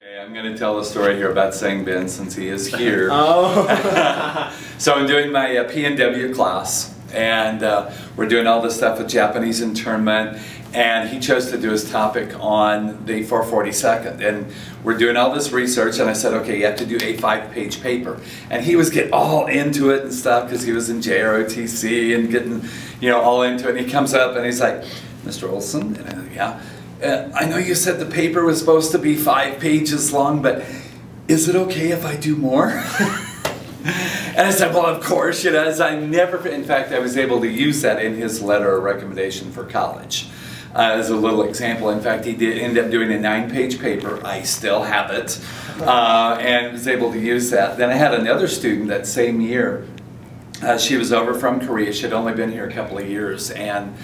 Okay, I'm going to tell a story here about Sangbin since he is here. So I'm doing my P&W class, and we're doing all this stuff with Japanese internment, and he chose to do his topic on the 442nd, and we're doing all this research, and I said, okay, you have to do a 5-page paper, and he was getting all into it and stuff because he was in JROTC and getting, you know, all into it, and he comes up and he's like, Mr. Olson, and I'm like, yeah. I know you said the paper was supposed to be 5 pages long, but is it okay if I do more? And I said, well, of course, you know, as I never, in fact, I was able to use that in his letter of recommendation for college. As a little example, in fact, he did end up doing a 9-page paper. I still have it, and was able to use that. Then I had another student that same year. She was over from Korea. She had only been here a couple of years, and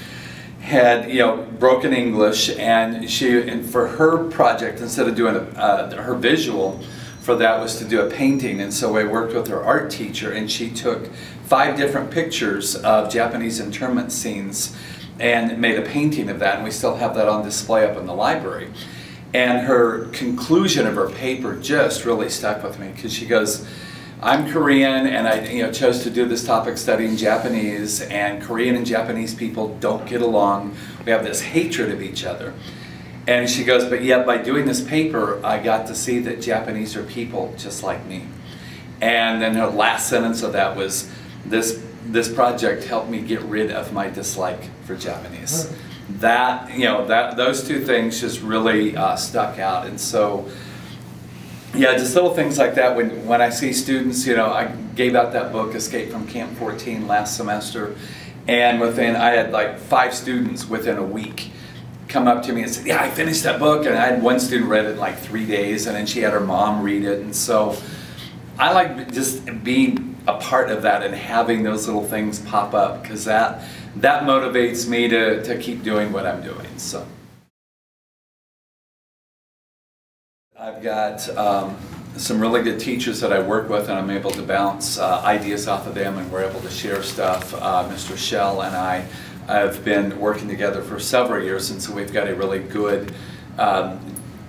had, you know, broken English, and for her project, instead of doing her visual for that, was to do a painting. And so I worked with her art teacher, and she took 5 different pictures of Japanese internment scenes and made a painting of that, and we still have that on display up in the library. And her conclusion of her paper just really stuck with me, because she goes, I'm Korean, and I chose to do this topic studying Japanese, and Korean and Japanese people don't get along. We have this hatred of each other. And she goes, but yet by doing this paper, I got to see that Japanese are people just like me. And then her last sentence of that was, this project helped me get rid of my dislike for Japanese. That, you know, those 2 things just really stuck out. And so, yeah, just little things like that. When I see students, you know, I gave out that book, Escape from Camp 14, last semester, and I had like 5 students within a week come up to me and say, yeah, I finished that book, and I had one student read it in like 3 days, and then she had her mom read it. And so I like just being a part of that and having those little things pop up, because that motivates me to keep doing what I'm doing. So I've got some really good teachers that I work with, and I'm able to bounce ideas off of them, and we're able to share stuff. Mr. Shell and I have been working together for several years, and so we've got a really good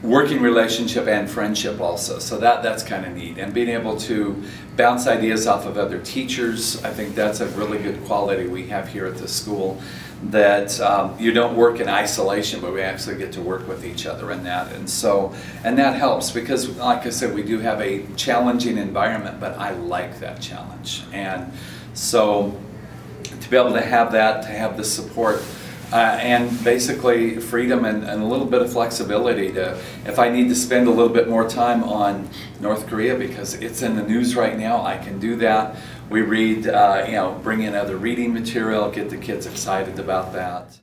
working relationship and friendship also. So that's kind of neat. And being able to bounce ideas off of other teachers, I think that's a really good quality we have here at the school, that you don't work in isolation, but we actually get to work with each other in that. And that helps, because like I said, we do have a challenging environment, but I like that challenge. And so to be able to have that, to have the support, and basically freedom and a little bit of flexibility to, if I need to spend a little bit more time on North Korea because it's in the news right now, I can do that. We read, you know, bring in other reading material, get the kids excited about that.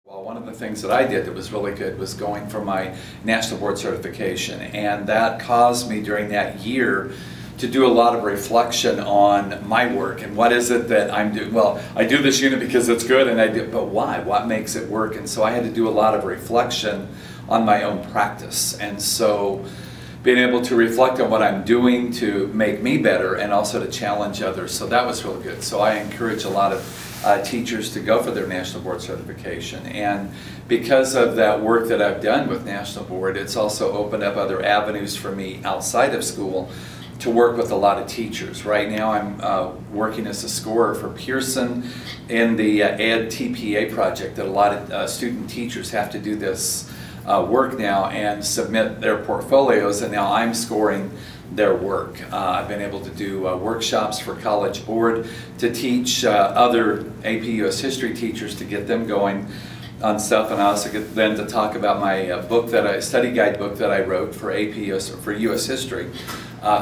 Well, one of the things that I did that was really good was going for my National Board certification, and that caused me during that year to do a lot of reflection on my work and what is it that I'm doing. Well, I do this unit because it's good, and I do, but why? What makes it work? And so I had to do a lot of reflection on my own practice. And so being able to reflect on what I'm doing to make me better and also to challenge others. So that was real good. So I encourage a lot of teachers to go for their National Board certification. And because of that work that I've done with National Board, it's also opened up other avenues for me outside of school to work with a lot of teachers. Right now I'm working as a scorer for Pearson in the Ed TPA project, that a lot of student teachers have to do this work now and submit their portfolios, and now I'm scoring their work. I've been able to do workshops for College Board to teach other AP US History teachers, to get them going on stuff, and I also get then to talk about my book study guide book that I wrote for AP US, for US History.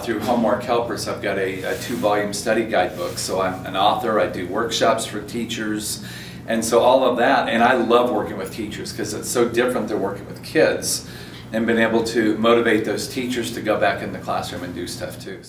Through Homework Helpers, I've got a 2-volume study guide book. So I'm an author, I do workshops for teachers, and so all of that. And I love working with teachers because it's so different than working with kids, and being able to motivate those teachers to go back in the classroom and do stuff too.